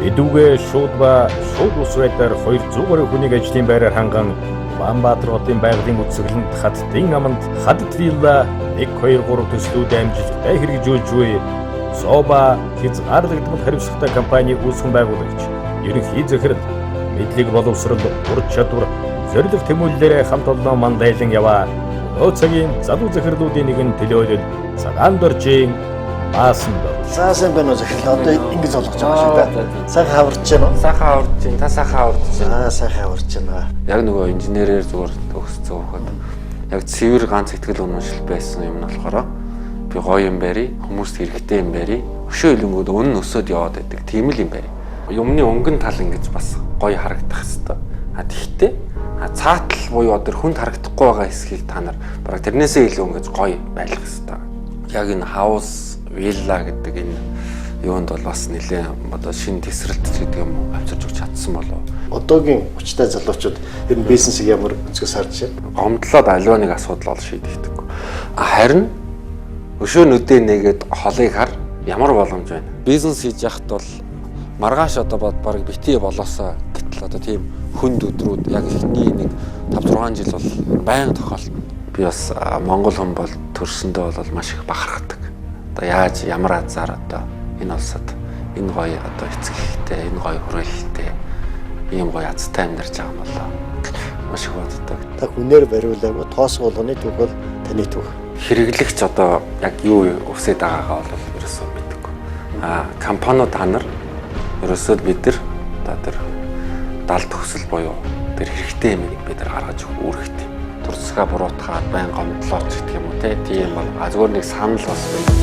Эдүгээ шууд ус байдлаар 200 гаруй хүнийг ажлын байраар ханган Улаанбаатар хотын байгалийн үзэсгэлэнт хатдын аманд хадд вилла 1 2 3 төслүүд амжилттай хэрэгжүүлж буй Соба хязгаарлагдмал хариуцлагатай компани үүсгэн байгуулагч ерөнхий захирал мэдлэг боловсрол ур чадвар зорилго тэмүүлэлээр хамт олон мандайлан яваа өө цагийн залуу захирлуудын нэгэн төлөөлөл цагаан доржийн Баасан дор. Саасан байна уу захирал одоо ингэж болгож байгаа шүү дээ. Сайхан хаварч байна уу? Сайхан хаварч байна. Та сайхан хаварч байна. Сайхан хаварч байна. Яг нөгөө инженерээр зүгээр төгссөн хөхөд яг цэвэр ганц ихтгэл уншил байсан юм нь болохоор би гоё юм барий, хүмүүст хэрэгтэй юм барий. Өшөө хилэнгүүд үнэн өсөд яваад байдаг. Тийм л юм барий. Юмны өнгөн тал ингэж бас гоё харагдах хэвээр. Тэгтээ цаатал буюу одоо хүнд харагдахгүй байгаа хэсгийг та нар бараг тэрнээсээ илүү ингэж гоё байлгах хэвээр. Яг энэ хаус вилла гэдэг энэ юунд бол бас нэлээд одоо шинэ тесрэлт гэдэг юм авчирч өгч чадсан болов. Одоогийн хүчтэй залуучууд ер нь бизнесийг ямар өнцгөөс харж байна? Гомдлоод аливаа нэг асуудал ол шийдэгдэггүй. Харин өшөө нүдээ нэгээд холыг хар ямар боломж байна? Бизнес хийж яхад бол маргааш одоо баг битгий болоосаа гэтэл одоо тийм хүнд өдрүүд яг эхний нэг 5-6 жил бол байнга тохиолдно. Би бас Монгол хүн бол төрсөндөө бол маш их бахархдаг. Одоо яаж ямар азар одоо энэ улсад энэ гоё одоо эцэг ихтэй энэ гоё хүрээлэлтэй ийм гоё азтай амьдарч байгаа юм болоо маш их боддог. Та хүнээр бариулаагүй тоос болгоны түүх бол таны түүх. Хэрэглэгч одоо яг юу өсөд байгаагаа бол ерөөсөө мэдгүй. Компаниуд та нар ерөөсөө бид нар одоо тэр далд төсөл буюу тэр хэрэгтэй юм бид нар гаргаж үүрэгтэй. Турцгаа буруутгаад байн гомдлооч гэх юм уу тийм бол зүгээр нэг санал бас байна.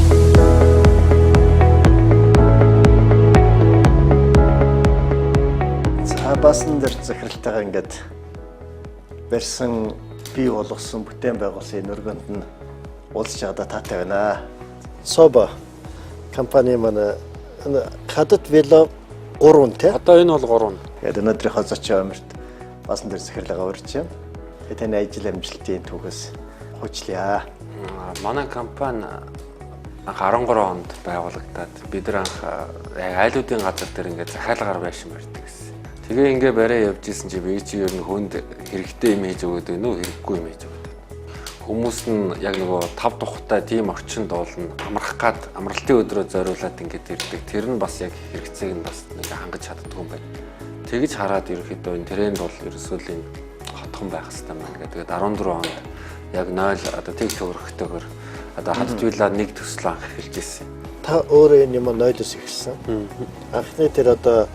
Баасан дээр захиралтайгаа ингээд барьсан бий болгосон бүтээн байгуулсан энэ өргөнд нь уулзч чадаа таатай байна. Соба компани манай хадд вилла 3 тий. Одоо энэ бол 3. Тэгээд өнөөдрийнхөө зочин амирт баасан дээр захиралгаа урьж байна. Тэгээд таны ажил амжилтын түүхээс хуучлаа. Манай компани 13 онд байгуулагдаад бид нар анх айлуудын газар дээр ингээд захиалгаар байшин барьдаг гэсэн. Тэгээ ингээ барай явж исэн чи би чи ер нь хүнд хэрэгтэй юм хийж өгöd вэ нүү хэрэггүй юм хийж өгöd. Хүмүүс нь яг нөгөө 5 тухтай тийм орчинд болно. Амрах гад амралтын өдрөө зориулаад ингээд ирдэг. Тэр нь бас яг хэрэгцээг нь бас нэг хангаж чаддгүй юм байна. Тэгэж хараад ерөөхдөө энэ тренд бол ерөөсөө л энэ хотхон байх хэрэгтэй байна гэдэг. 14 онд яг 0 одоо тэг төгрөгтэйгээр одоо хадд вилла нэг төсөл анх эхэлж ирсэн. Та өөрөө энэ юм 0-оос эхэлсэн. Анхны тэр одоо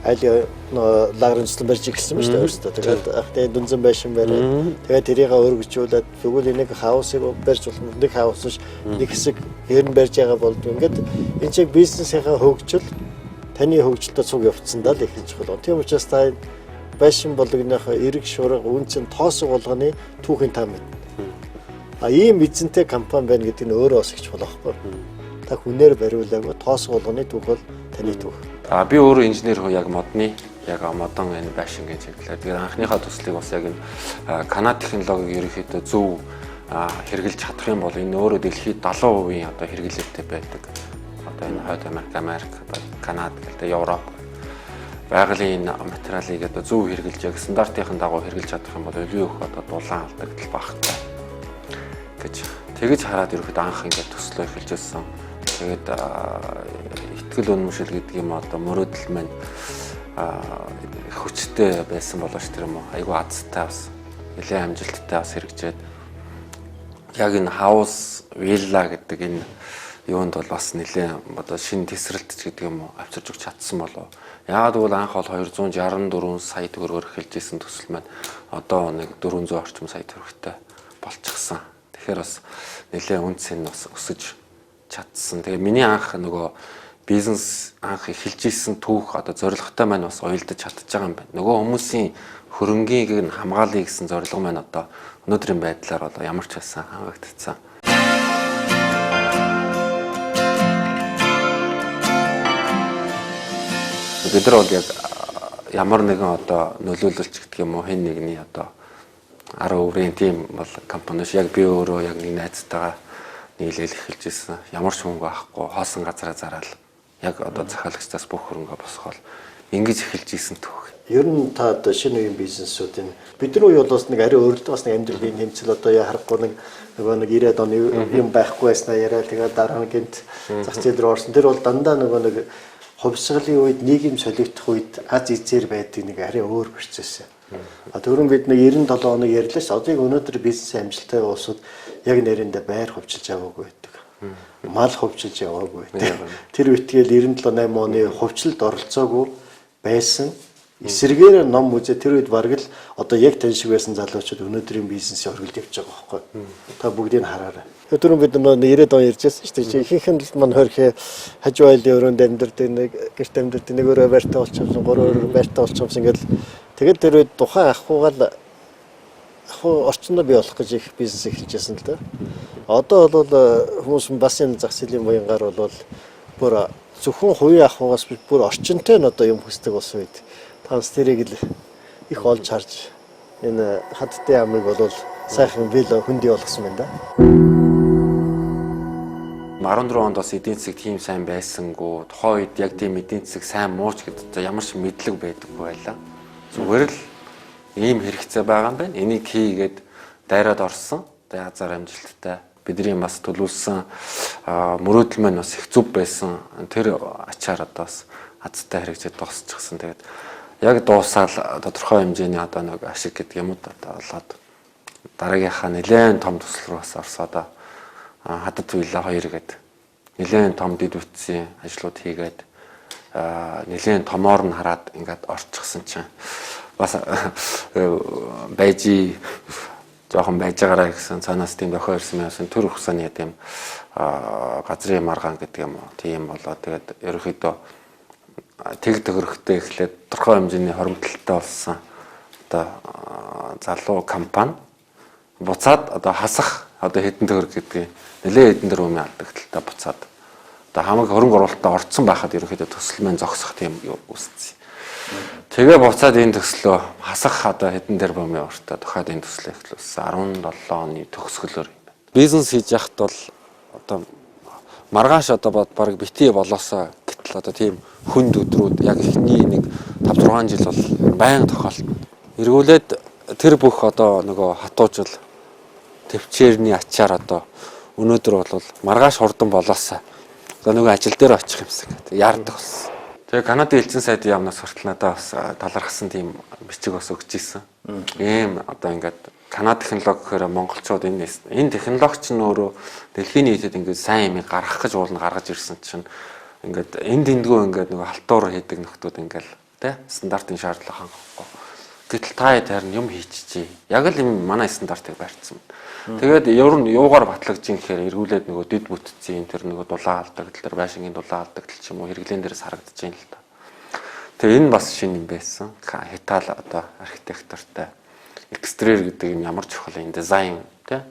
аль лагранцлан барьж ирсэн ба шүү дээ өөртөө. Тэгээд анхны дүнзэн байшин бариад тэгээд тэрийг өргөжүүлээд тэгвэл энийг хаусыг барьж болох нэг хаус ш нэг хэсэг ер нь барьж байгаа болдгоо. Ингээд энэ чиг бизнесийнхаа хөгжил таны хөгжилтөд цуг явцсан даа л эхэлж байна. Тийм учраас та байшин болгоныхоо эрэг шуурга үнцэн тоосго болгоны түүхийн та мэднэ. Ийм эзэнтэй компани байна гэдэг нь өөрөө бас ихч болохгүй. Та хүнээр бариулаагүй тоосго болгоны түүх бол таны түүх. Би өөрөө инженер хөө яг модны яг модон энэ байшин гэж хэллээ. Тэгээд анхныхаа төслийг бас яг энэ Канада технологиг ерөнхийдөө зөв хэрэгжилж чадах юм бол энэ өөрөө дэлхийд 70% одоо хэрэглээтэй байдаг. Одоо энэ Хойд Америк, Канада гэдэг Европ байгалийн энэ материалыг одоо зөв хэрэгжилж яг стандартын дагуу хэрэгжилж чадах юм бол илүү их одоо дулаан алдагдал багтаа гэж тэгэж хараад ерөнхийдөө анх ингээд төслөө эхэлж байсан. Тэгээд ихтгэл үнэмшил гэдэг юм одоо мөрөөдөл маань хүчтэй байсан болооч тэр юм уу айгүй азтай бас нэлээд амжилттай бас хэрэгжээд яг энэ хаус вилла гэдэг энэ юунд бол бас нэлээд одоо шинэ тесрэлт гэдэг юм уу авчирч өгч чадсан болов. Яагаад гэвэл анх бол 264 сая төгрөгөөр эхэлж исэн төсөл маань одоо нэг 400 орчим сая төгрөгтэй болчихсон. Тэгэхээр бас нэлээд үнц нь бас өсөж чадсан. Тэгээ миний анх нөгөө бизнес анх эхэлж исэн түүх одоо зорилготой маань бас уялдаж чадчих байгаа юм байна. Нөгөө хүмүүсийн хөрөнгийг нь хамгаалъя гэсэн зорилго маань одоо өнөөдрийн байдлаар одоо ямар ч байсан хангагдсан. Бид нар бол яг ямар нэгэн одоо нөлөөлөлч гэдэг юм уу хэн нэгний одоо 10% тийм бол компани шиг яг би өөрөө яг нэг найзтайгаа нийлээл эхэлж ирсэн. Ямар ч мөнгө авахгүй хоосон газараа зараал яг одоо захиалагчдаас бүх хөрөнгө босгоол ингэж эхэлж исэн түүх. Ер нь та одоо шинэ үеийн бизнесүүдийн бидний үе бол бас нэг арай өөрлөлт бас нэг амьдралын хэмцэл одоо яа харахгүй нэг 90-ад оны юм байхгүй байснаа яриа тэгээд дараа нь гинт зах зээл рүү орсон. Тэр бол дандаа нэг хувьсгалын үед нийгэм солигдох үед аз эзээр байдаг нэг арай өөр процесс. Түрүүн бид нэг 97 хоног ярьлаа ш. Одоо өнөөдөр бизнес амжилттай улсууд яг нэрэндээ байр хувьчилж яваагүй байдаг. Мал хувьчилж яваагүй байдаг. Тэр үтгэл 97 8 оны хувьчилд оролцоогүй байсан. Эсрэгээр ном үзээ тэр үед бараг л одоо яг тань шиг байсан залуучууд өнөөдрийн бизнесийн оргилд явж байгаа байхгүй. Та бүгдийг хараарай. Түрүүн бид нөө 90-ад он ярьжсэн шүү дээ. Ихэнх нь мань хөрхи хажуу айлын өрөөнд амьдардаг нэг гэрт амьдардаг нэг өөрөө байртаа болчихсон, гурван өөрөө байртаа болчихсон ингээл тэгээд тэр үед тухайн ахуйгаал орчиндөө бий болох гэж их бизнес эхэлжсэн л дээ. Одоо бол хүмүүс бас энэ зах зээлийн буянгаар бол бүр зөвхөн хувийн ахуйгаас бүр орчинтой нь одоо юм хүсдэг болсон үед танс тэрийг л их олж харж энэ хаттай амыг бол сайхан бил хөндөй болгосон байна да. 14 онд бас эдийн засаг тийм сайн байсангүй тухайн үед яг тийм эдийн засаг сайн мууч гэдэг ямар ч мэдлэг байдаггүй байлаа. Зүгээр л ийм хэрэгцээ байгаа юм байна. Энийг хийгээд дайраад орсон. Тэгээ азар амжилттай. Бидний бас төлөвлөсөн мөрөөдөл маань бас их зүв байсан. Тэр ачаар одоо бас азтай хэрэгжээд дуусчихсан. Тэгээд яг дуусаал тодорхой хэмжээний одоо нэг ашиг гэдэг юмуд одоо болоод дараагийнхаа нэлээд том төсөл рүү бас орсоо одоо хадад вилла 2 гээд нэлээд том дэд бүтцийн ажлууд хийгээд нэлээд томоор нь хараад ингээд орчихсон чинь бас байжи жоохон байж байгаараа гэсэн цаанаас тийм дохио ирсэн байсан төр ухсаны тийм газрын маргаан гэдэг юм уу тийм болоо тэгээд ерөөхдөө тэг төгрөгтэй эхлээд тодорхой хэмжээний хоримтлалтай болсон одоо залуу компани буцаад одоо хасах одоо хэдэн төгрөг гэдгийг нэлээд хэдэн төгрөгийн алдагталтай буцаад одоо хамаг хөрөнгө оруулалтад орцсон байхад ерөөхдөө төсөл мэн зогсох тийм үүссэн. Тэгээ буцаад энэ төслөө хасах одоо хэдэн тэрбумын өртөө дахиад энэ төслөө эхлүүлсэн 17 оны төгсгөлөөр юм байна. Бизнес хийж яхад бол одоо маргааш одоо баг битгий болоосоо гэтэл одоо тийм хүнд өдрүүд яг эхний нэг 5 6 жил бол байнга тохиолдно. Эргүүлээд тэр бүх одоо нөгөө хатуужил төвчээрний ачаар одоо өнөөдөр бол маргааш хурдан болоосоо одоо нөгөө ажил дээр очих юмсан гэдэг яардаг болсон. Тэгээ Канадын элчин сайдын яамнаас хүртэл надад бас талархсан тийм бичиг бас өгч ийсэн. Ийм одоо ингээд Канада технологи гэхээр монголчууд энэ технологич нь өөрөө дэлхийн нийтэд ингээд сайн юм гаргах гэж уулна гаргаж ирсэн чинь ингээд энэ дэндгөө ингээд нөгөө халтуур хийдэг нөхдүүд ингээд тэ стандартын шаардлага хангахгүй. Гэтэл та харин юм хийчихье. Яг л юм манай стандартыг барьсан. Тэгээд ер нь юугаар батлагдж гэхээр эргүүлээд нөгөө дэд бүтцийн тэр нөгөө дулаан алдагдал тэр байшингийн дулаан алдагдал ч юм уу хэрэглэн дээрээс харагдаж байна л да. Тэгээ энэ бас шинэ юм байсан. Хятад одоо архитектуртай экстерьер гэдэг юм ямар чухал энэ дизайн тий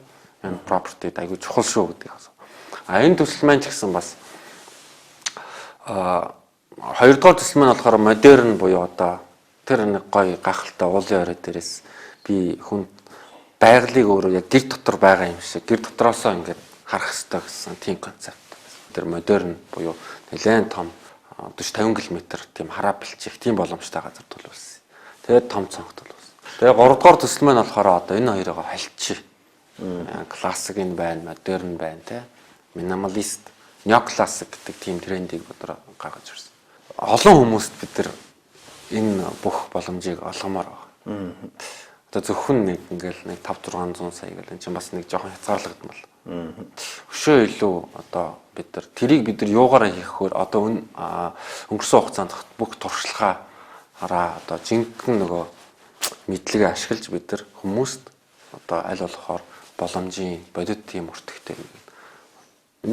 энэ property айгүй чухал шүү гэдэг. Энэ төсөл маань ч гэсэн бас хоёрдугаар төсөл маань болохоор модерн буюу одоо тэр нэг гоё гахалтай уулын орой дээрээс би хүн байгалыг өөрөө яг гэр дотор байгаа юм шиг гэр дотроосоо ингээд харах хэрэгтэй гэсэн тийм концепт. Тэр модерн буюу нэлээд том 40-50 км тийм хараа бэлчих тийм боломжтой газар төлөвлөсөн. Тэгээд том цонх төлөвлөсөн. Тэгээд 3 дугаар төсөл маань болохоор одоо энэ хоёроо хальчих. Классик энэ байна, модерн байна те. Минималист, неоклассик гэдэг тийм трендийг бодороо гаргаж ирсэн. Олон хүмүүст бид нар энэ бүх боломжийг олгомоор байгаа. Одоо зөвхөн нэг ингээл нэг 5-600 сая гэл энэ чинь бас нэг жоохон хязгаарлагдмал. Өшөө илүү одоо бид нар тэрийг бид нар юугаараа хийхээр одоо өнгөрсөн хугацаанд бүх туршлагаараа одоо жинхэнэ нөгөө мэдлэгээ ашиглаж бид нар хүмүүст одоо аль болохоор боломжийн бодит тийм өртөгтэй юм.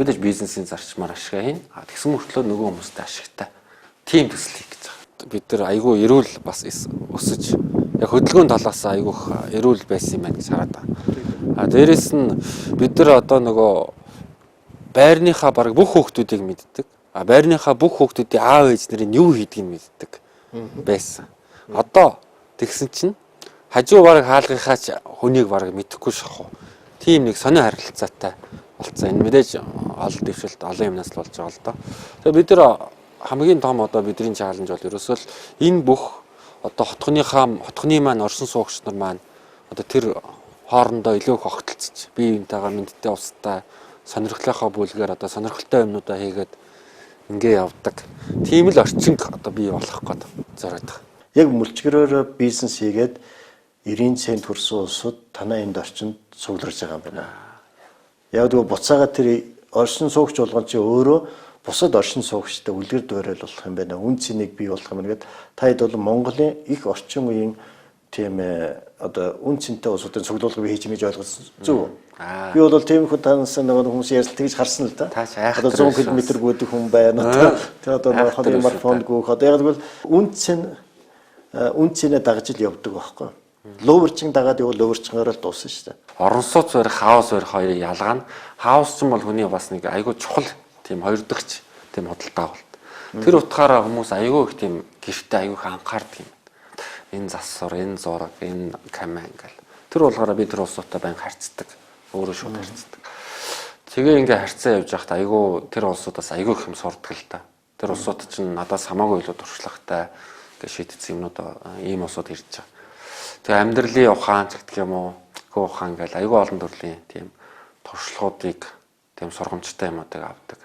Мэдээж бизнесийн зарчмаар ашиглаа хийн. Тэгсэн мөртлөө нөгөө хүмүүстэй ашигтай тийм төсөл хийх гэж байгаа. Бид нар айгүй эрүүл бас өсөж яг хөдөлгөөний талаас айгүйх эрүүл байсан юм байна гэж хараад байна. Дээрээс нь бид нар одоо нөгөө байрныхаа баг бүх хүүхдүүдийг мэддэг. Байрныхаа бүх хүүхдүүдийн аав ээж нарын юу хийдгийг мэддэг байсан. Одоо тэгсэн чинь хажуу баг хаалгынхаа хүнийг баг мэдэхгүй шахав. Тийм нэг сонио харилцаатай болцсон. Энэ мэдээж олон дэвшилт олон юмнаас л болж байгаа л доо. Тэгээ бид нар хамгийн том одоо бидний чаленж бол ерөөсөө л энэ бүх одоо хотхны маань оршин суугч нар маань одоо тэр хоорондоо илүү их огтлцож бие биентэйгээ мэдтэй устай сонирхлынхаа бүлгээр одоо сонирхолтой юмнуудаа хийгээд ингээ явдаг. Тийм л орчинг одоо бий болох гээд зориод байгаа. Яг мөлчгөрөөр бизнес хийгээд 90 цент хүрсэн улсууд танай энд орчинд цугларж байгаа юм байна. Яг тэгвэл буцаага тэр оршин суугч болгон чи өөрөө бусад оршин суугчтай үлгэр дуурайл болох юм байна. Үн цэнийг бий болох юм гээд та хэд бол Монголын их орчин үеийн тийм одоо үн цэнтэй улсуудын цуглуулгыг хийж мэж ойлгосон зүг. Би бол тийм их тансан нэг хүмүүс ярьсан тэгж харсан л да. Одоо 100 км гүйдэг хүн байна. Тэр одоо хоолны марафонд гүөх. Одоо яг тэгвэл үн цэнэ дагаж л явдаг байхгүй. Лөөвөрчин дагаад явал лөөвөрчнгөөр л дуусна шүү дээ. Орон сууц барих, хаус барих хоёрын ялгаа нь хаус ч юм бол хүний бас нэг айгүй чухал тийм хоёр дахьч тийм худалдаа болт. Тэр утгаараа хүмүүс айгүй их тийм гэртээ айгүй их анхаардаг юм. Энэ засвар, энэ зураг, энэ камера ингээл. Тэр болгоороо би тэр улсуудтай байн харьцдаг. Өөрөө шууд харьцдаг. Тэгээ ингээ харьцаа явж байхад айгүй тэр улсуудаас айгүй их юм сурдаг л та. Тэр улсууд чинь надаас хамаагүй илүү туршлагатай ингээ шийдсэн юмнууд ийм улсууд ирж байгаа. Тэгээ амьдралын ухаан ч гэх юм уу, хөө ухаан ингээл айгүй олон төрлийн тийм туршлагуудыг тийм сургамжтай юмуудыг авдаг.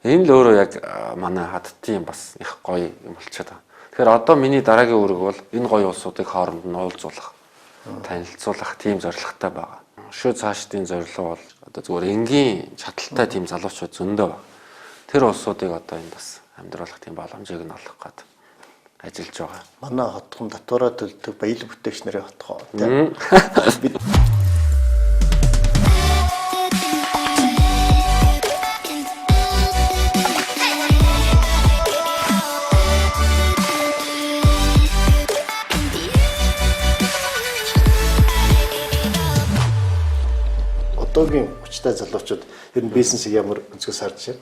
Энэ л өөрөө яг манай хадтын бас их гоё юм болчиход байгаа. Тэгэхээр одоо миний дараагийн үүрэг бол энэ гоё улсуудыг хооронд нь уулзуулах, танилцуулах тийм зорилготой байгаа. Шөө цаашдын зорилго бол одоо зүгээр энгийн чадaltaй тийм залуучууд зөндөө байна. Тэр улсуудыг одоо энд бас амьдруулах тийм боломжийг нь олох гэдэг ажиллаж байгаа. Манай хотхон татвараа төлдөг баялаг бүтээгч нарын хотхоо тийм. Бид одоогийн хүчтэй залуучууд ер нь бизнесийг ямар өнцгөөс харж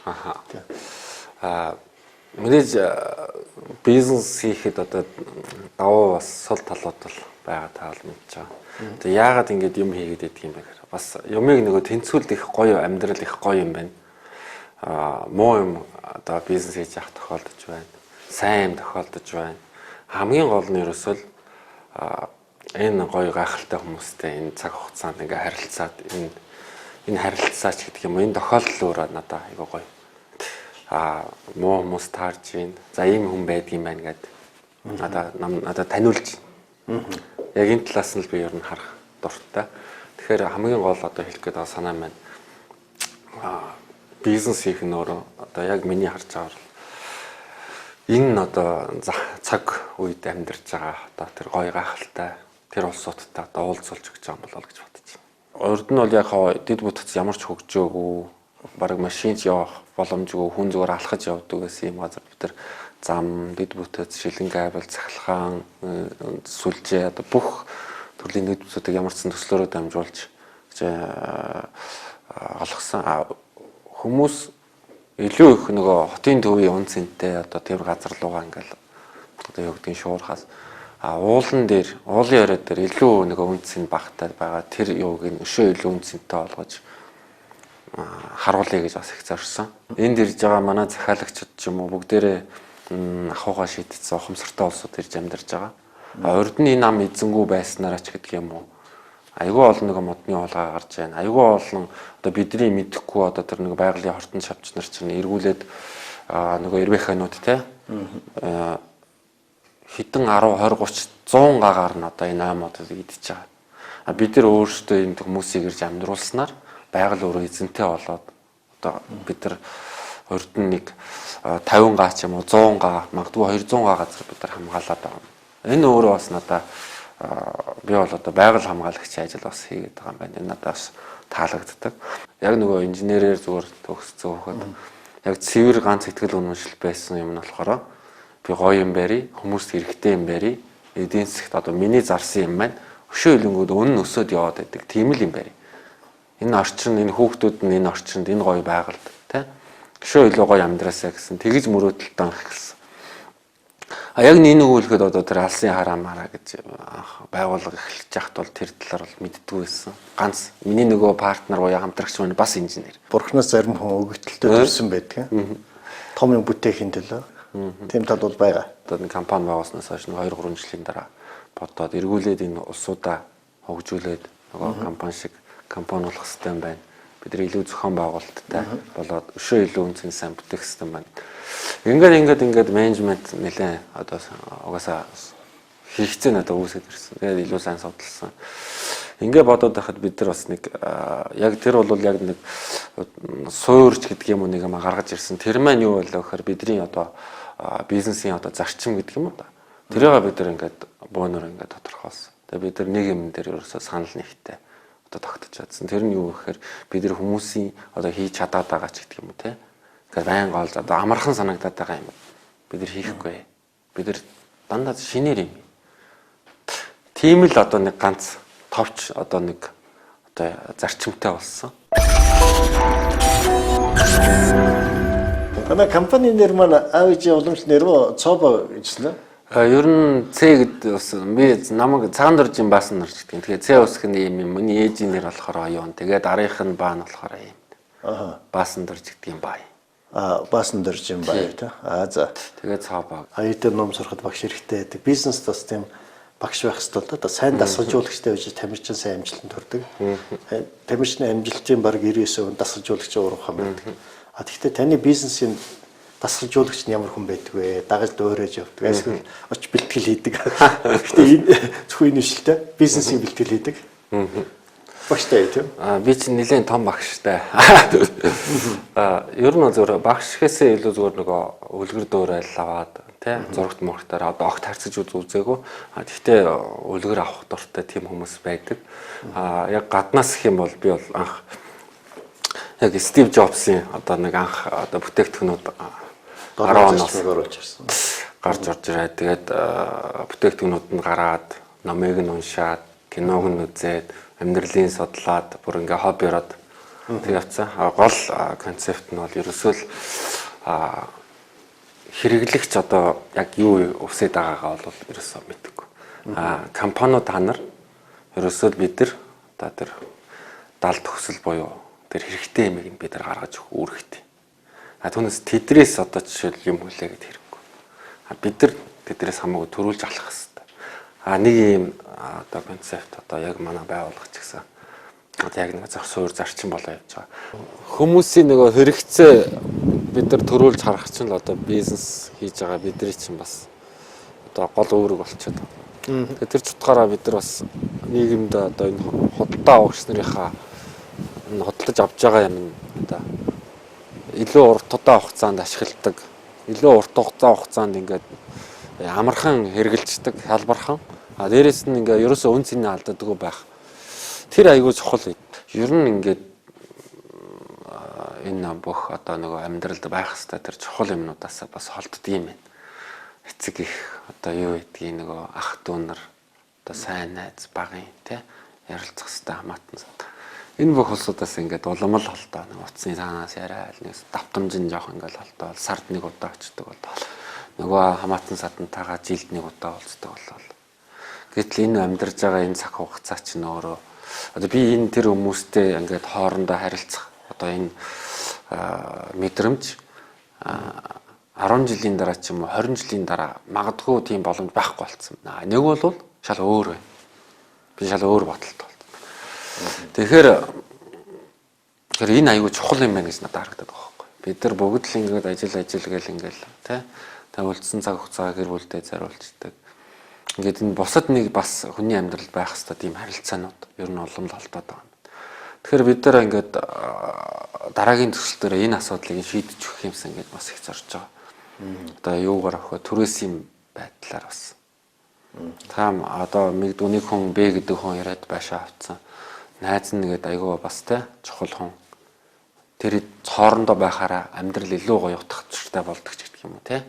байна? Мэдээж бизнес хийхэд одоо давуу бас сул талууд бол байгаа таал мэдж байгаа. Тэгээ яагаад ингэж юм хийгээд идэх юм бэ гэхээр бас юмыг нөгөө тэнцвүүлд их гоё амьдрал их гоё юм байна. Муу юм одоо бизнес хийж явах тохиолдож байна. Сайн юм тохиолдож байна. Хамгийн гол нь ерөөсөө энэ гоё гайхалтай хүмүүстэй энэ цаг хугацаанд ингээ харилцаад энэ харилцаач гэдэг юм. Энэ тохиолдол өөрөө надад айгүй гоё. Муу хүмүүс таарж байна. За ийм хүн байдгийм байна гэд надад таниулж. Яг энэ талаас нь л би ер нь харах дуртай. Тэгэхээр хамгийн гол одоо хэлэх гээд байгаа санаа маань бизнес хийх нь өөрөө одоо яг миний харж байгаа энэ одоо цаг үед амьдарч байгаа одоо тэр гоё гайхалтай тэр улсуудтай одоо уулзуулж өгч байгаа юм болоо гэж бодож байна. Урд нь бол яг дэд бүтц ямар ч хөгжөөгүй бараг машинч явах боломжгүй хүн зүгээр алхаж явдаг гэсэн юм газар бид нар зам, дэд бүтэц, шилэн гайвал, цахилгаан, сүлжээ одоо бүх төрлийн дэд бүтцүүдийг ямар ч төслөөрөө дамжуулж олгосон. Хүмүүс илүү их нөгөө хотын төвийн үн цэнтэй одоо тэр газар руугаа ингээл одоо юу гэдгийг шуурхаас уулан дээр, уулын орой дээр илүү нөгөө үн цэн багтаад байгаа тэр юуг нь өшөө илүү үн цэнтэй болгож харуулъя гэж бас их зорьсон. Энд ирж байгаа манай захиалагчид ч юм уу бүгдээрээ ахуйгаа шийдсэн ухамсартай улсууд ирж амьдарч байгаа. Урд нь энэ ам эзэнгүү байснараа ч гэдэг юм уу. Айгүй олон нэг модны хоолой гарч байна. Айгүй олон одоо бидний мэдэхгүй одоо тэр нэг байгалийн хортон шавч нар чинь эргүүлээд нөгөө эрвэханууд те хитэн 10 20 30 100 гагаар нь одоо энэ аймагуудад идчихэж байгаа. Бид нар өөрсдөө энэ хүмүүсийг ирж амьдруулснаар байгаль өөрөө эзэнтэй болоод одоо бид нар урд нь нэг 50 га ч юм уу 100 га магадгүй 200 га газар бид нар хамгаалаад байгаа. Энэ өөрөө бас надаа би бол одоо байгаль хамгаалагчийн ажил бас хийгээд байгаа юм байна. Энэ надад бас таалагддаг. Яг нөгөө инженерээр зүгээр төгссөн хөхөд яг цэвэр ганц ихтгэл үнэмшил байсан юм нь болохоор би гоё юм барий, хүмүүст хэрэгтэй юм барий, эдийн засгт одоо миний зарсан юм байна. Өшөө хөлөнгүүд үнэн өсөд яваад байдаг. Тийм л юм барий. Энэ орчин, энэ хүүхдүүд нь энэ орчинд энэ гоё байгальд тий. Өшөө илүү гоё амьдраасаа гэсэн тэгж мөрөөдөлтөй анх эхэлсэн. Яг нэг үлгэд одоо тэр алсын хараамаараа гэж байгуулга эхэлж яхад бол тэр талаар бол мэддгүй байсан. Ганц миний нөгөө партнер буюу хамтрагч маань бас инженер. Бурхнаас зарим хүн өгөгдөлтөд төрсэн байдаг. том юм бүтээхийн төлөө. Тийм тал бол байгаа. Одоо нэг компани байгуулснаас хойш 2-3 жилийн дараа бодоод эргүүлээд энэ улсуудаа хөгжүүлээд нөгөө компани шиг компани болох хэрэгтэй юм байна. Бид нар илүү зохион байгуулалттай болоод өшөө илүү үнцэн сайн бүтээх хэрэгтэй байна. Ингээд менежмент нэлээ одоо угаасаа хийгцэн одоо үүсэж ирсэн. Тэгээд илүү сайн судалсан. Ингээ бодоод байхад бид нар бас нэг яг тэр бол яг нэг суурьч гэдэг юм уу нэг юм гаргаж ирсэн. Тэр маань юу болоо гэхээр бидний одоо бизнесийн одоо зарчим гэдэг юм уу да. Тэрийг бид нар ингээд бөөнөр ингээд тодорхойлсон. Тэгээд бид нар нэг юм дээр ерөөсөө санал нэгтэй одоо тогтож чадсан. Тэр нь юу гэхээр бид нар хүмүүсийн одоо хийж чадаад байгаа ч гэдэг юм уу те. Тэгэхээр байнга олж одоо амархан санагдаад байгаа юм. Бид нар хийхгүй. Бид нар дандаа шинээр юм. Тийм л одоо нэг ганц товч одоо нэг одоо зарчимтай болсон. Манай компани нэр маань AVG уламж нэр Цоба гэжлээ. Ер нь Ц гэдэг бас би намайг цагаан дөржин баасан нэрч гэдэг. Тэгэхээр Ц усхны юм миний ээжийн нэр болохоор оюун. Тэгээд арийнх нь баан болохоор юм. Баасан дөрж гэдэг юм бай. Баасан дөржин бай та. За. Тэгээд Цоба. Аяатар ном сурахад багш хэрэгтэй байдаг. Бизнес бас тийм багш байх хэрэгтэй л да. Сайн дасгалжуулагчтай байж тамирчин сайн амжилтанд хүрдэг. Тамирчны амжилтын баг 99% дасгалжуулагчийн урах юм байдаг. Тэгэхдээ таны бизнесийн дасгалжуулагч нь ямар хүн байдаг вэ? Дагаж дөөрөөж явдаг. Эсвэл оч бэлтгэл хийдэг. Гэхдээ энэ зөвхөн энэ шилтэй бизнесийн бэлтгэл хийдэг. Багштай тийм. Би чинь нэлээд том багштай. Ер нь зөвхөн багш гэхээсээ илүү зөвхөн нөгөө үлгэр дуурайл аваад тий зурагт мөрөгтөр одоо огт харьцаж үзээгүй. Гэхдээ үлгэр авах дуртай тийм хүмүүс байдаг. Яг гаднаас гэх юм бол би бол анх яг Стив Джобсын одоо нэг анх одоо бүтээгдэхүүнүүд 10 оноос гарч орж ирээд тэгээд бүтээгдэхүүнүүд нь гараад номыг нь уншаад киног нь үзээд амьдралын судлаад бүр ингээ хоббироод тэг явцсан. Гол концепт нь бол ерөөсөө л хэрэглэгч одоо яг юу өсөд байгаагаа бол ерөөсөө мэдгүй. Компаниуд та нар ерөөсөө бид нар одоо тэр далд төсөл буюу тэр хэрэгтэй юмыг бид нар гаргаж өгөх үүрэгтэй. Түүнээс тэдрээс одоо жишээл юм хүлээгээд хэрэггүй. Бид нар тэдрээс хамаагүй төрүүлж авах хэрэгтэй. Нэг юм одоо концепт одоо яг манай байгууллагч гэсэн одоо яг нэг суур зарчим болоо явж байгаа. Хүмүүсийн нөгөө хэрэгцээ бид нар төрүүлж харах чинь л одоо бизнес хийж байгаа бидний чинь бас одоо гол үүрэг болчиход байна. Тэгэхээр тэр ч утгаараа бид нар бас нийгэмд одоо энэ худалдаа авагч нарынхаа хөдөлж авч байгаа юм одоо илүү урт удаан хугацаанд ашигладаг, илүү урт хугацаанд ингээд амархан хэрэгжилждэг, хялбархан. Дээрээс нь ингээд ерөөсөө үн цэнэ алддаггүй байх. Тэр айгүй чухал. Ер нь ингээд энэ бүх одоо нөгөө амьдралд байх хэвээр тэр чухал юмнуудаас бас холддог юм байна. Эцэг их одоо юу гэдгийг нөгөө ах дүү нар одоо сайн найз багын тий ярилцах хэвээр хамаатан. Энэ бүх улсуудаас ингээд уламл холдоо нэг утасны цаанаас яриад нэг давтамжин жоох ингээд холдоо сард нэг удаа очдөг бол нөгөө хамаатан садантайгаа жилд нэг удаа уулздаг болол. Гэтэл энэ амьдарч байгаа энэ цаг хугацаа чинь өөрөө одоо би энэ тэр хүмүүстэй ингээд хоорондоо харилцах одоо энэ мэдрэмж 10 жилийн дараа ч юм уу 20 жилийн дараа магадгүй тийм боломж байхгүй болцсон. Нэг бол шал өөр байна. Би шал өөр бодолтой. Тэгэхээр энэ аюу чухал юм байна гэж надад харагдаад байгаа байхгүй. Бид нар бүгд л ингээд ажил гээл ингээл тий. Та үлдсэн цаг хугацаа гэр бүлдээ зориулцдаг. Ингээд энэ бусад нэг бас хүний амьдралд байх хэвээр тийм харилцаанууд ер нь улам холдоод байгаа. Тэгэхээр бид нар ингээд дараагийн төсөл дээр энэ асуудлыг шийдэж өгөх юмсан ингээд бас их зорж байгаа. Одоо юугаар авах түрээсийн байдлаар бас. Таам одоо нэг хүн Б гэдэг хүн яриад байшаа авцсан. Найз нэгэд айгүй бас те чухал хүн. Тэр хоорондоо байхаараа амьдрал илүү гоё утгатай болдог ч гэх юм уу те.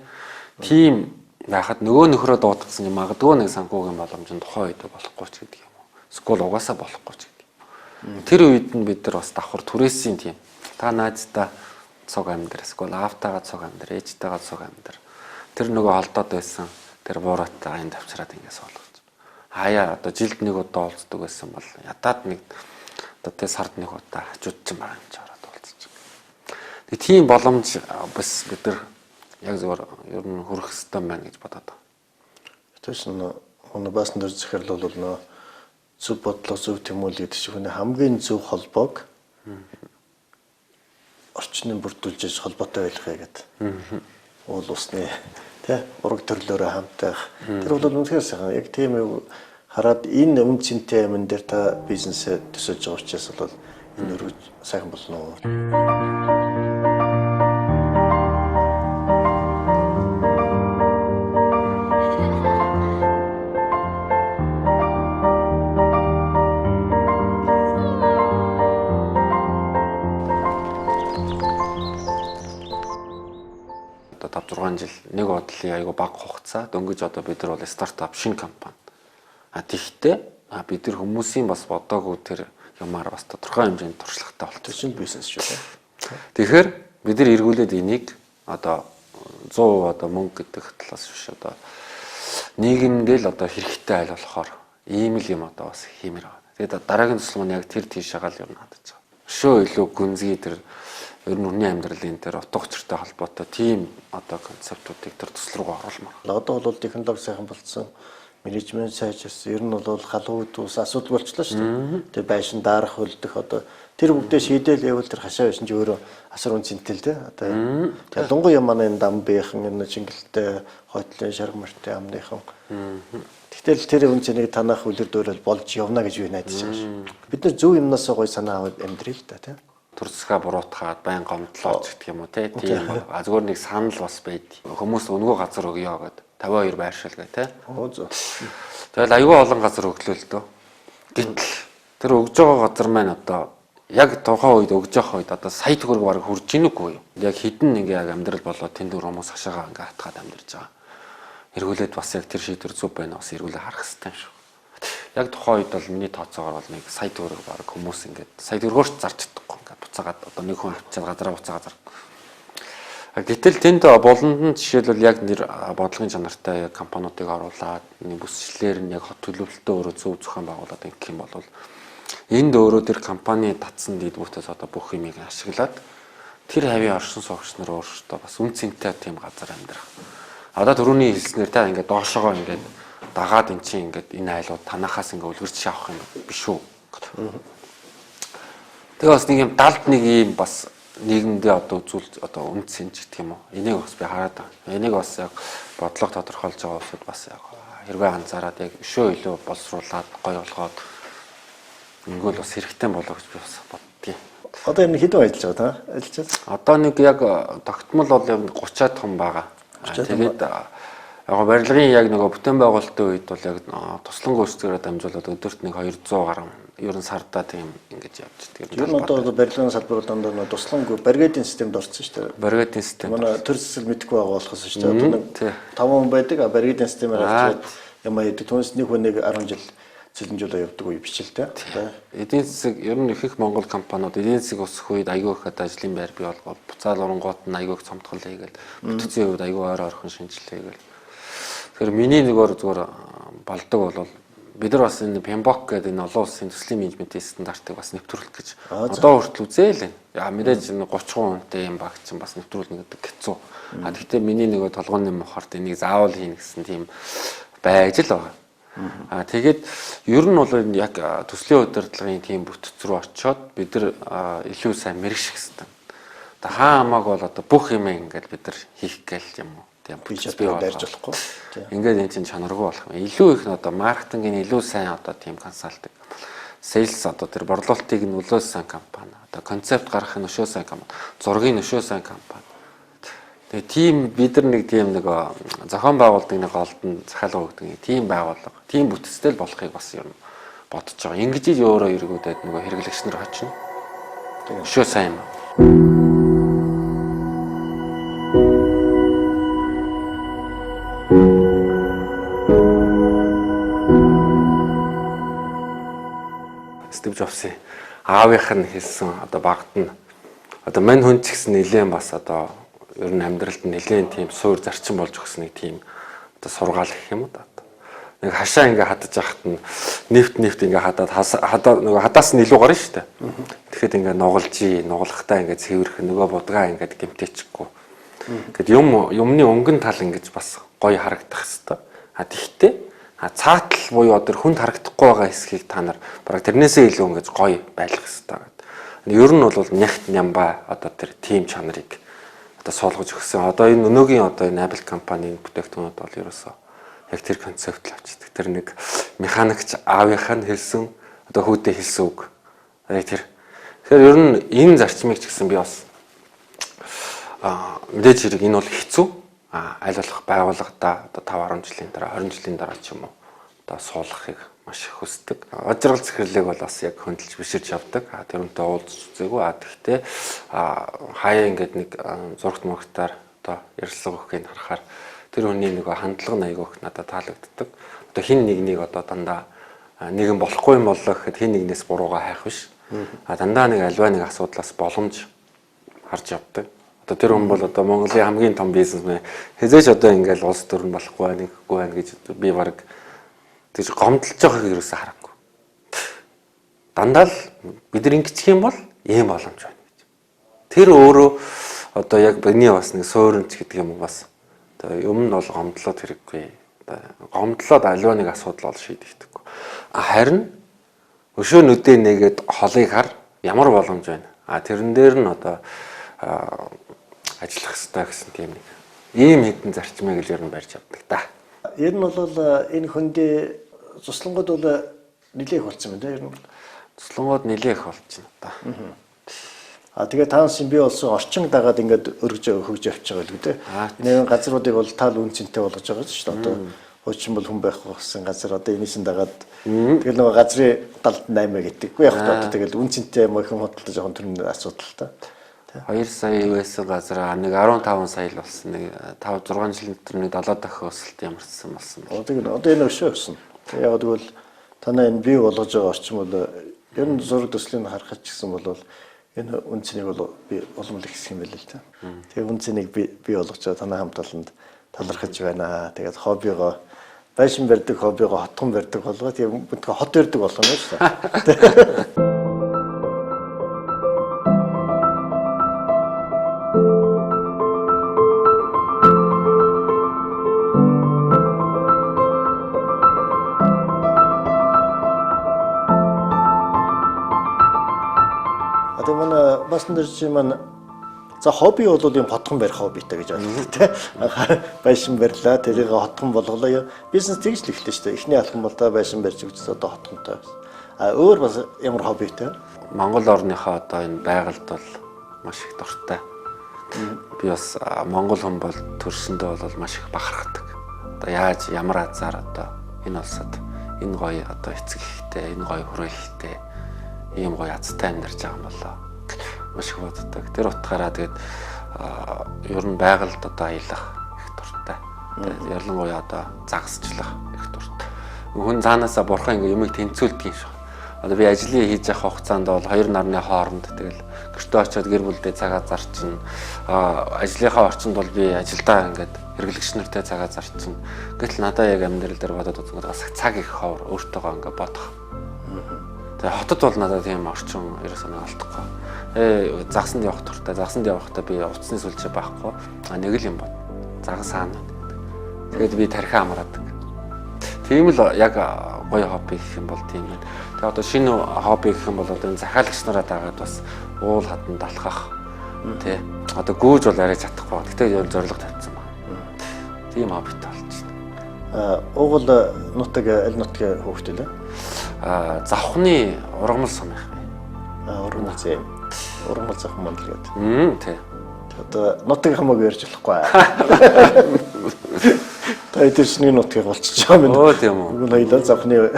Тийм байхад нөгөө нөхрөө дуудсан юм магадгүй нэг санхүүгийн боломж нь тухайн үед болохгүй ч гэдэг юм уу. Эсвэл угаасаа болохгүй ч гэдэг. Тэр үед нь бид нар бас давхар түрээсийн тийм. Та найздаа цог амьдрал эсвэл аавтайгаа цог амьдрал, ээжтэйгээ цог амьдрал. Тэр нөгөө холдоод байсан тэр буураатай айн тавчраад ингээс болгож. Хаяа одоо жилд нэг удаа уулздаг байсан бол ядаад нэг одоо тэ сард нэг удаа хажууд ч байгаа юм чи ороод уулзаж. Тэгээ тийм боломж бас бид нар Яг зөвөр ер нь хүрэх хэвээр байна гэж бодоод байна. Тэс нөө баасан дээр захирал бол нөө зөв бодлого зөв тэмүүлэл гэдэг чинь хамгийн зөв холбоог орчныг бүрдүүлж холбоотой байлгая гэдэг. Уул усны тий ураг төрлөөрөө хамтаах. Тэр бол үнэхээр сайхан. Яг тийм хараад энэ үн цэнтэй юм дээр та бизнесээ төсөөлж байгаа учраас бол энэ өргөж сайхан болно уу? Одоо 5-6 жил нэг бодлын айгу бага хугацаа дөнгөж одоо бид нар бол стартап шинэ компани. Тэгтээ бид нар хүмүүсийн бас бодоогүй тэр юмар бас тодорхой хэмжээнд туршлагатай болчихсон. Шинэ бизнес шүү дээ. Тэгэхээр бид нар эргүүлээд энийг одоо 100% одоо мөнгө гэдэг талаас биш одоо нийгэмдээ л одоо хэрэгтэй айл болохоор ийм л юм одоо бас хиймээр байна. Тэгээд дараагийн туслах нь яг тэр тийш шагаал юм надад. Өшөө илүү гүнзгий тэр ер нь хүний амьдралын тэр утга учиртай холбоотой тийм одоо концептуудыг тэр төсөл рүү оруулмаар. Одоо бол технологи сайхан болцсон. Менежмент сайжирсан. Ер нь бол халуун ус асуудал болчлоо шүү дээ. Тэгээ байшин дарах хөлдөх одоо тэр бүгдээ шийдээл явал тэр хашаа байшин ч өөрөө асар үнцэнтэй л дээ. Одоо ялангуяа манай энэ дамбийнхан энэ чингэлтэй хойтлын шарг мартай амныхан. Тэгтэл тэр үнцнийг танах үлэр дөөрөл болж явна гэж би найдаж байгаа. Бид нар зөв юмнаас гой санаа аваад амьдрий л да тий. Төрцгөө буруутгаад байн гомдлооч гэх юм уу те тийм зүгээр нэг санал бас байд. Хүмүүс өнгөө газар өгөө гэдэг 52 байршил гэ те. Тэгэл аюул олон газар өглөө л дөө. Гэтэл тэр өгж байгаа газар маань одоо яг тухайн үед өгж байгаа үед одоо сая төгрөг бараг хүрж ийнүгүй юу? Яг хідэн ингээ яг амьдрал болоод тэнд хүмүүс хашаага ингээ хатгаад амьдарч байгаа. Эргүүлээд бас яг тэр шийдвэр зүв байна бас эргүүлээ харах хэрэгтэй юм шүү. Яг тухайн үед бол миний тооцоогоор бол нэг сая төгрөг бараг хүмүүс ингээд сая төгрөгөөр зарж чадахгүй ингээд буцаагаад одоо нэг хүн авчаад газараа буцаагаад зар. Гэтэл тэнд болонд нь жишээлбэл яг нэр бодлогын чанартай компаниудыг оруулаад нэг бүсчлэлээр нь яг хот төлөвлөлтөө өөрөө зөв зохион байгуулад ингэх юм бол энд өөрөө тэр компани татсан дэд бүтээс одоо бүх юмыг ашиглаад тэр хавийн оршин суугч нар өөрсдөө бас үн цэнтэй тийм газар амьдрах. Одоо түрүүний хэлснээр та ингээд доошоогоо ингээд дагаад эн чинь ингээд энэ айлууд танахаас ингээд үлгэрч авах юм биш үү. Тэгээ бас нэг юм далд нэг юм бас нийгэмдээ одоо үзүүл одоо үнцэн ч гэх юм уу. Энийг бас би хараад байна. Энийг бас яг бодлого тодорхойлж байгаа хүмүүсд бас яг хэрвээ анзаараад яг өшөө илүү боловсруулад гой болгоод ингэвэл бас хэрэгтэй болоо гэж би бас боддгийг. Одоо энэ хэдэн ажиллаж байгаа та? Ажиллаж байгаа. Одоо нэг яг тогтмол бол 30-аад хүн байгаа. Тэгээд яг барилгын яг нөгөө бүтээн байгуулалтын үед бол яг туслан гүйцэтгээрээ дамжуулаад өдөрт нэг 200 гаруй ер нь сардаа тийм ингэж явж байгаа. Ер нь одоо барилгын салбар дандаа нөгөө туслангүй баригадын системд орсон шүү дээ. Баригадын систем. Манай төр зэсэл мэдхгүй байгаа болохоос шүү дээ. Одоо нэг 5 хүн байдаг баригадын системээр авчираад юм яадаг. Түүнээс нэг хүн нэг 10 жил цэлэнжүүлээ явдаг үе бичэлтэй. Эдийн засаг ер нь их Монгол компаниуд эдийн засаг өсөх үед аягүй их ажлын байр бий болгоод буцаал оронгууд нь аягүй их цомтгол хийгээл бүтцийн үед аягүй ойр ойрхон шинжилгээ хийгээл. Тэгэхээр миний зүгээр болдог бол бид нар бас энэ Pembok гэдэг энэ олон улсын төслийн менежментийн стандартыг бас нэвтрүүлэх гэж одоо хүртэл үзээл энэ. Яа мэдээж 30 хүнтэй юм баг чинь бас нэвтрүүлнэ гэдэг хэцүү. Гэхдээ миний нөгөө толгойн мохорт энийг заавал хийнэ гэсэн тийм байж л байгаа. Тэгээд ер нь бол яг төслийн удирдлагын тийм бүтц рүү очиод бид нар илүү сайн мэрэгших хэрэгтэй. Одоо хаа хамааг бол одоо бүх юм ингээд бид нар хийх гээл юм уу? Тийм бүтц бий барьж болохгүй. Ингээд энэ чинь чанаргүй болох юм. Илүү их нь одоо маркетингийн илүү сайн одоо тийм консалтинг, сейлс одоо тэр борлуулалтыг нь нөлөө сайн компани, одоо концепт гаргах нь өшөө сайн компани, зургийг нь өшөө сайн компани. Тэгээ тийм бид нар нэг тийм нэг зохион байгуулалтын нэг голдон захиалга өгдөг тийм байгууллага, тийм бүтцтэй л болохыг бас ер нь бодож байгаа. Ингэж л өөрөө эргүүдэд нөгөө хэрэглэгч нар очино. Өшөө сайн юм. Стив Джобсын аавынх нь хэлсэн одоо багт нь одоо мань хүн ч гэсэн нэлээд бас одоо ер нь амьдралд нэлээд тийм суур зарчим болж өгсөн нэг тийм одоо сургаал гэх юм уу да. Нэг хашаа ингээ хадаж яхад нь нефт ингээ хадаад нөгөө хадаас нь илүү гарна шүү дээ. Тэгэхэд ингээ нугалж нугалахтаа ингээ цэвэрх нөгөө будгаа ингээ гэмтээчихгүй. Гэт юмны өнгөн тал ингэж бас гоё харагдах хэвээр. Тэгтээ цаатал буюу одоо хүнд харагдахгүй байгаа хэсгийг та нар бараг тэрнээсээ илүү ингэж гоё байлгах хэвээр. Ер нь бол нягт нямба одоо тэр тим чанарыг одоо суулгаж өгсөн. Одоо энэ өнөөгийн одоо энэ Apple компанийн бүтээгдэхүүнүүд бол ерөөсөө яг тэр концепт л авчдаг. Тэр нэг механикч аавынхаа нь хэлсэн одоо хүүдээ хэлсэн үг. Тэр. Тэгэхээр ер нь энэ зарчмыг ч гэсэн би бас мэдээж хэрэг энэ бол хэцүү. Аль болох байгууллагада одоо 5-10 жилийн дараа 20 жилийн дараа ч юм уу одоо суулгахыг маш их хүсдэг. Ажрал захирлыг бол бас яг хөндлөж биширч явдаг. Тэрнтэй уулзч үзээгүй. Тэгтээ хаяа ингээд нэг зурагт мөрөгтаар одоо ярилцлага өгөхийг харахаар тэр хүний нэг хандлага нь айгүйх надад таалагддаг. Одоо хин нэгнийг одоо дандаа нэгэн болохгүй юм боллоо гэхэд хин нэгнээс буруугаа хайх биш. Дандаа нэг альва нэг асуудлаас боломж харж явдаг. Одоо тэр хүн бол одоо Монголын хамгийн том бизнесмен хэзээч одоо ингээл улс төрн болохгүй байна гэж би баг тийж гомдлож байгааг юусаа харахгүй. Дандаа л бид нар ингэчих юм бол ийм боломж байна гэж. Тэр өөрөө одоо яг бидний бас нэг сууринч гэдэг юм бас одоо юм нь бол гомдлоод хэрэггүй. Гомдлоод аливаа нэг асуудал ол шийдэгдэхгүй. Харин өшөө нүдээ нэгээд холыг хар ямар боломж байна. Тэрэн дээр нь одоо ажиллах хэрэгтэй гэсэн тийм нэг ийм хэдэн зарчмыг л ер нь барьж авдаг да. Ер нь бол энэ хөндөө цуслангууд бол нэлээх болсон байна да ер нь. Цуслангууд нэлээх болж байна да. Тэгээ таансын би болсон орчин дагаад ингээд өргөж хөгж явж байгаа л үү. Энэ газруудыг бол таал үнцэнтэй болгож байгаа шүү дээ. Одоо хуучин бол хүн байхгүй гэсэн газар одоо энэсийн дагаад тэгэл нөгөө газрын галд 8 гэдэггүй яг одоо тэгэл үнцэнтэй мохон хөдөлтөж жоохон төрний асуудал та. 2 сая US газар нэг 15 сая л болсон. Нэг 5-6 жилийн дотор нэг 70 дахин өсөлт ямарчсан болсон. Одоо энэ өшөө өссөн. Яг тэгвэл танаа энэ бий болгож байгаа орчин бол ер нь зураг төслийн харахад ч гэсэн бол энэ үнцнийг бол би уламжлах хэсэг юм байл л та. Тэгээ үнцнийг би болгож байгаа танаа хамт олонд талархаж байна. Тэгээд хоббигоо байшин барьдаг хоббигоо хотхон барьдаг болгоо тэгээ хот барьдаг болгоно шүү дээ. Басан дээр чи маань за хобби бол юм хотхон барих хоббитай гэж ойлгох тийм. Байшин барьлаа, тэрийг хотхон болголоо. Бизнес тэгж л ихтэй шүү дээ. Эхний алхам бол та байшин барьж өгч одоо хотхонтой. Өөр бас ямар хоббитай? Монгол орныхоо одоо энэ байгальд бол маш их дуртай. Би бас монгол хүн бол төрсөндөө бол маш их бахархдаг. Одоо яаж ямар азар одоо энэ улсад энэ гоё одоо эцэг ихтэй, энэ гоё хүрээ ихтэй ийм гоё азтай амьдарч байгаа юм болоо. Маш их боддог. Тэр утгаараа тэгээд ер нь байгальд одоо аялах их дуртай. Тэгээд ялангуяа одоо загасчлах их дуртай. Хүн цаанаасаа бурхан ингээ юмыг тэнцүүлдэг юм шиг. Одоо би ажлыг хийж явах хугацаанд бол 2 нарны хооронд тэгэл гэртээ очиод гэр бүлдээ цагаа зарчин. Ажлынхаа орчинд бол би ажилдаа ингээд хэрэглэгч нартай цагаа зарчин. Гэтэл надаа яг амьдрал дээр бодоод үзэнгүүт бас цаг их ховор өөртөөгөө ингээд бодох. Тэгээ хотод бол надад тийм орчин ерөөсөө алдахгүй. Загсанд явах туртай. Загсанд явахдаа би утасны сүлжээ байхгүй. Нэг л юм бод. Загас хаана. Тэгээд би тархиа амраадаг. Тийм л яг гоё хобби гэх юм бол тийм байна. Тэгээ одоо шинэ хобби гэх юм бол одоо захиалагч нараа дагаад бас уул хатан талхах. Тэ. Одоо гүйж бол арай чадахгүй. Гэтэ зориг тавьсан ба. Тийм хоббитай болж байна. Уул нутаг аль нутгийн хөөхтэй лээ? Завхны ургамал сумах. Ургамал зэм. Ургамал завхан мандал гэдэг. Тий. Одоо нутаг хамаагүй ярьж болохгүй. Та эдэрсний нутгийг болчихж байгаа юм. Оо тийм үү. Үгүй хоёлаа завхны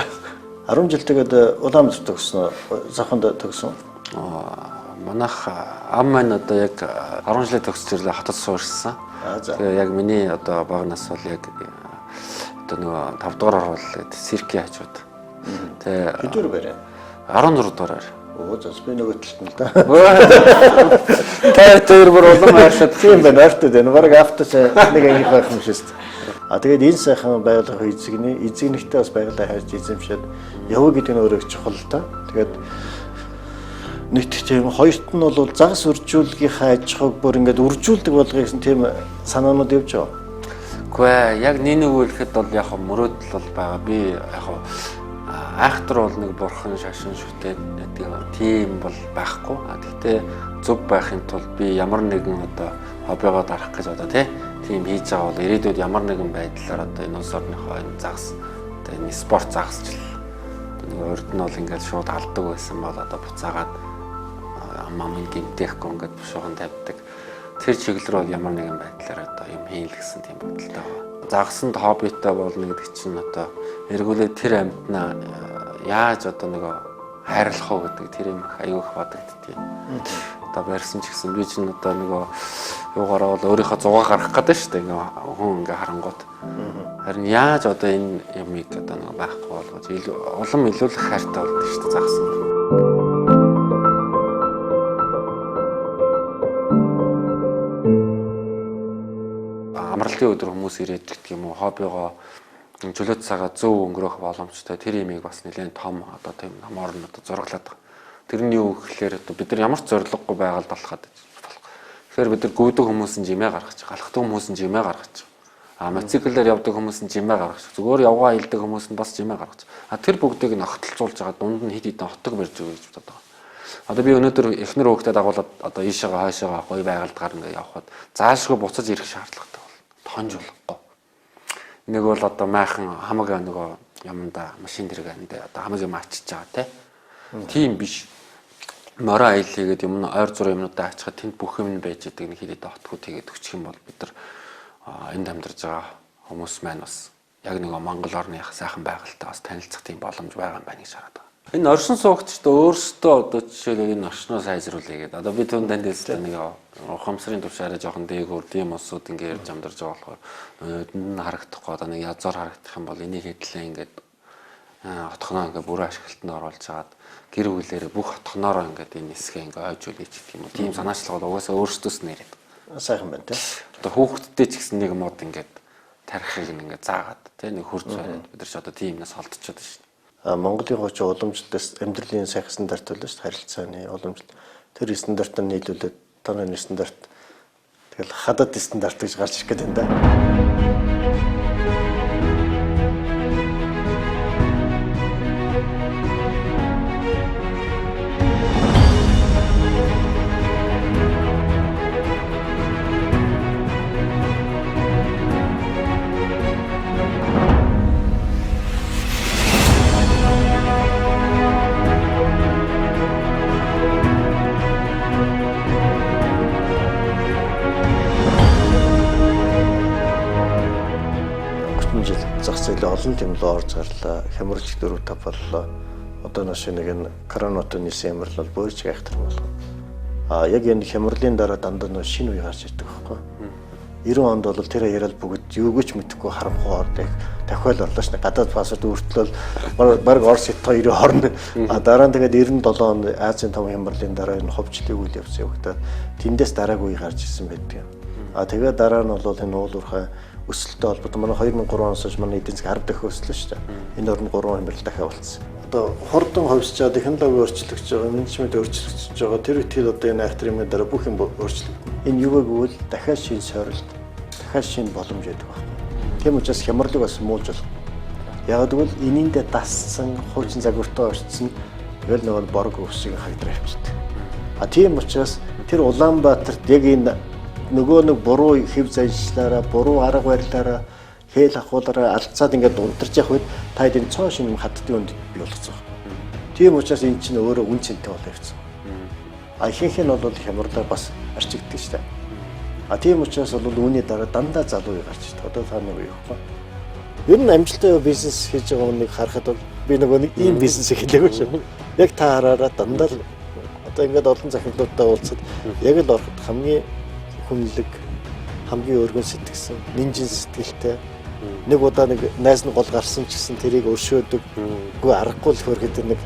10 жил тэгээд Улаанбаатар төгснө. Завханд төгсөн. Манайх ам маань одоо яг 10 жилээ төгсөж ирлээ хотод суурьсан. Тэгээ яг миний одоо багнаас бол яг одоо нөгөө 5 дугаар орвол циркийн хажууд. Тэгээ хэдүр барай? 16 дугаар. Оо зас би нөгөө талд нь л да. Тэр бүр улам хайрлаад тийм байна ойртод байна. Бараг авточ нэг ангих байх юм шээ. Тэгээд энэ сайхан байгууллага эзэгнэгтэй бас байгууллага хайрж эзэмшээд яваа гэдэг нь өөрөө чухал та. Тэгээд нэг тийм хоёрт нь бол загас үржүүлгийнхаа аж ахуйг бүр ингээд үржүүлдэг болгоё гэсэн тийм санаанууд явж байгаа. Үгүй ээ, яг нэг үлэхэд бол яг мөрөөдөл бол байгаа. Би яг айхтар бол нэг бурхан шашин шүтээд тийм бол байхгүй. Гэхдээ зөв байхын тулд би ямар нэгэн одоо хоббигоо дарах гэж одоо тийм хийж байгаа бол ирээдүйд ямар нэгэн байдлаар одоо энэ улс орныхоо энэ загас одоо энэ спорт загасчил нэг урд нь бол ингээд шууд алдаг байсан бол одоо буцаагаад амын гимтэхгүй ингээд бушуухан тавьдаг. Тэр чиглэл бол ямар нэгэн байдлаар одоо юм хийл гэсэн тийм бодолтой байна. Загсанд хоббитой болно гэдэг чинь одоо эргүүлээ тэр амьтнаа яаж одоо нөгөө хайрлах уу гэдэг тэр юм аюух бодогддгийг. Одоо барьсан ч гэсэн би чинь одоо нөгөө юугаараа бол өөрийнхөө зугаа гаргах гэдэг шүү дээ. Ингээ хүн ингээ харангууд. Харин яаж одоо энэ юмыг одоо нөгөө байхгүй болгож улам илүүлэх хайртай болдог шүү дээ загсанд. Амралтын өдөр хүмүүс ирээд гэх юм уу хоббигоо чөлөөт цагаа зөв өнгөрөх боломжтой тэр имийг бас нэлээд том одоо тийм намаар нь одоо зураглаад байгаа. Тэрний юу гэхээр одоо бид нар ямар ч зориггүй байгаль болоход болох. Тэгэхээр бид нар гүйдэг хүмүүс нь жимээ гаргаж, галахдаг хүмүүс нь жимээ гаргаж. Мотоциклээр явдаг хүмүүс нь жимээ гаргаж. Зүгээр явгаа илдэг хүмүүс нь бас жимээ гаргаж. Тэр бүгдийг нь огтлцуулж байгаа дунд нь хид хидэн хотог барьж өгье гэж боддог. Одоо би өнөөдөр эхнэр хүүхдэд дагуулад одоо ийшээгаа хойшоогоо гоё байгальд гарна гэж явхад заашгүй буцаж ирэх шаардлагатай бол тонж болохгүй. Нэг бол одоо майхан хамаг нөгөө юмда машин дэргэнд одоо хамаг юм ачиж байгаа тийм биш. Мороо аялал хийгээд юм ойр зур юмнуудаа ачхад тэнд бүх юм байж идэг нэг хилээд хотгоо тэгээд өччих юм бол бид нар энд амьдарч байгаа хүмүүс маань бас яг нэг Монгол орных сайхан байгальтай бас танилцах тийм боломж байгаа юм байна гэж хараад байгаа. Энэ оршин суугчд өөрсдөө одоо жишээлбэл энэ орчноо сайжруулъя гэдэг. Одоо би түн танд хэлсэн нэг ухамсарын төвшөөрөө жоохон дээгүүр тийм улсууд ингэ ярьж амдарч байгаа болохоор энэ харагдахгүй одоо нэг язгаар харагдах юм бол энийг хэдлээ ингээд отхоноо ингээд бүрэн ашиглалтанд оруулж хагаад гэр бүлээрээ бүх отхоноороо ингээд энэ хэсгээ ингээд ойж үлээж гэх юм уу. Тийм санаачлал бол угаасаа өөрсдөөс нэрэд. Сайхан байна тийм. Одоо хүүхдтэй ч гэсэн нэг мод ингээд тарихыг ингээд заагаад тийм нэг хурц бариад бид нар ч одоо тийм юмнаас холдчиход байна шүү. Монголын хуучин уламжлалт амьдралын сайхан стандарт байлаа шүү дээ. Харилцааны уламжлалт. Тэр стандартыг нийлүүлээд тооны стандарт тэгэл хадад стандарт гэж гарч ирэх гэдэг юм да. Олон тэмлээ орж гарлаа. Хямралч 4-5 боллоо. Одоо нэг энэ коронавитой нийсэн ямар л бол бөөрч гайхтар болов. Яг энэ хямралын дараа дандаа нэг шинэ үе гарч ирдэг байхгүй. 90 онд бол тэр яриад бүгд юугүйч мэдэхгүй харамхуу ордог. Дахиад орлоо ш. Гадаад пассворд өртлөөл баг Орос Хятад 90 хорно. Дараа нь тэгээд 97 онд Азийн том хямралын дараа энэ ховчлын үйл явц явагдаад тэндээс дараагүй үе гарч ирсэн байдаг. Тэгээд дараа нь бол энэ уулуурхай өсөлттэй холбоотой манай 2003 оноос хойш манай эдийн засаг 10 дахин өслөө шүү дээ. Энэ орнд 3 хямрал дахиад болцсон. Одоо хурдан хувьсчаа технологи өөрчлөгдөж байгаа, менежмент өөрчлөгдөж байгаа. Тэр үеийн одоо энэ айхтрын дараа бүх юм өөрчлөгдөн. Энэ юу гэвэл дахиад шинэ сорилт, дахиад шинэ боломж байдаг байна. Тийм учраас хямралыг бас муулж болох. Яг гэвэл энийндээ дассан, хуучин загвартай орцсон тэгэл нэг борг өвсийг хайдраа явчихдаг. Тийм учраас тэр Улаанбаатарт яг энэ нөгөө нэг буруу хэв заншлаараа, буруу арга барилаараа, хээл ахуулаараа алдцаад ингээд унтарч явах үед та эдийн цоо шинэ хаттын үнд бий болгоцсон. Тийм учраас эн чинь өөрөө үн цэнтэй болоо явцсан. Ихэнх нь бол хямралаар бас арчигддаг шүү дээ. Тийм учраас бол үүний дараа дандаа залуу гарч ирдэг. Одоо та нэг юу вэ? Ер нь амжилттай бизнес хийж байгаа хүнийг харахад бол би нөгөө нэг ийм бизнес эхлэегүй шүү. Яг та хараараа дандаа л одоо ингээд олон захирлуудтай уулзаад яг л ороход хамгийн хүнлэг, хамгийн өргөн сэтгэсэн, нинжин сэтгэлтэй нэг удаа нэг найз нь гол гарсан ч гэсэн тэрийг өршөөдөг. Үгүй аргагүй л хөргөд нэг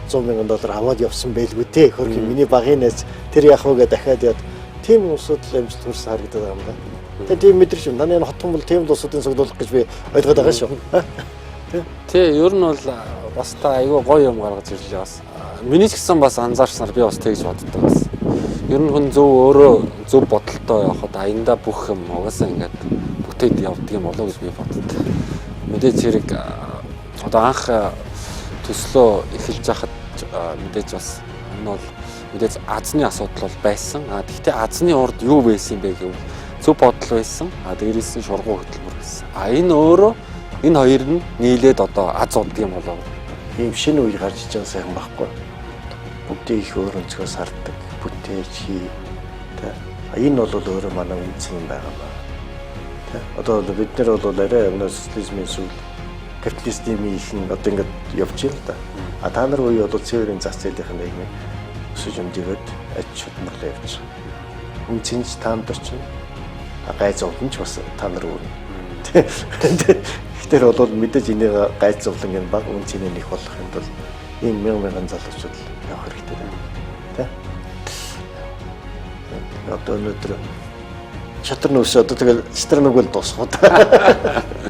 $100,000 аваад явсан байлгүй те. Хөргө миний багын найз тэр яах вэ гэдээ дахиад яд. Тийм усуд л амжилт хүрсэн харагдаад байгаа юм да. Тэгээ тийм мэдрэмж юм. Наны хотхон бол тийм усуудын цогцолох гэж би ойлгоод байгаа шүү. Тий, ер нь бол бас та айгүй гоё юм гаргаж ирлээ бас. миний ч гэсэн бас анзаарснаар би бас тэгж боддог байсан. Ер нь хүн өөрөө зөв бодолтой явахад аяндаа бүх юм угаасаа ингээд бүтээд явдаг юм болоо гэж би боддог. Мэдээж хэрэг одоо анх төслөө эхэлж байхад мэдээж бас энэ бол мэдээж азны асуудал бол байсан. Гэхдээ азны урд юу байсан бэ гэвэл зөв бодол байсан. Дээрээс нь шургуу хөтөлбөр байсан. Энэ өөрөө энэ хоёр нь нийлээд одоо аз уддаг юм болоо. Ийм шинэ үе гарч иж байгаа сайхан байхгүй. Бүгдийг их өөр өнцгөөс хардаг. Бүтээж хий. Энэ бол өөрөө манай үнцэн юм байгаа маа. Одоо бид нар бол арай социализмын сүүл капитализмын одоо ингээд явж байна л да. Та нар үе бол цэврийн зах зээлийн нийгмийн өсөж өмдөгөөд аж чадмарлаа явж байгаа. Үнцэнч таанд очно. Гай зовлонч бас та нар үүрнэ. Тэгэхээр бол мэдээж энийг гай зовлон гэн баг үнцний нэг болох юм бол ийм мянган залуучууд явах хэрэгтэй байна. Тэ? Одоо өнөөдөр шатар нөөс одоо тэгэл стримэг бол дуусах.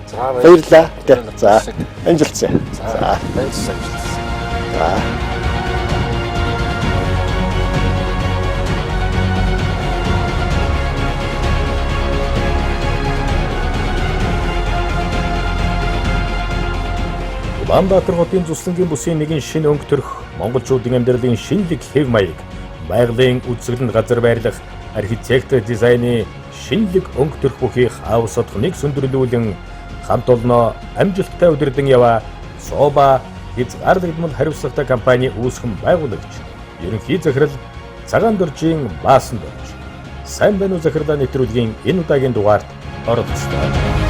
За баярлалаа. За амжилтсаа. За баярлалаа. За. Улаанбаатар хотын Зүслэнгийн бүсийн нэгэн шинэ өнгө төрх монголчуудын амьдралын шинэлэг хэв маяг, байгалийн үзэсгэлэнт газар байрлах, архитектор дизайны шинэлэг өнгө төрх бүхий хав содхныг сүндэрлүүлэн хамт олноо амжилттай удирдан яваа Соба хязгаарлагдмал хариуцлагатай компани үүсгэн байгуулагч, ерөнхий захирал Цагаан доржийн Баасан дорж. Сайн байна уу захирлаа нэвтрүүлгийн энэ удаагийн дугаард оролцлоо.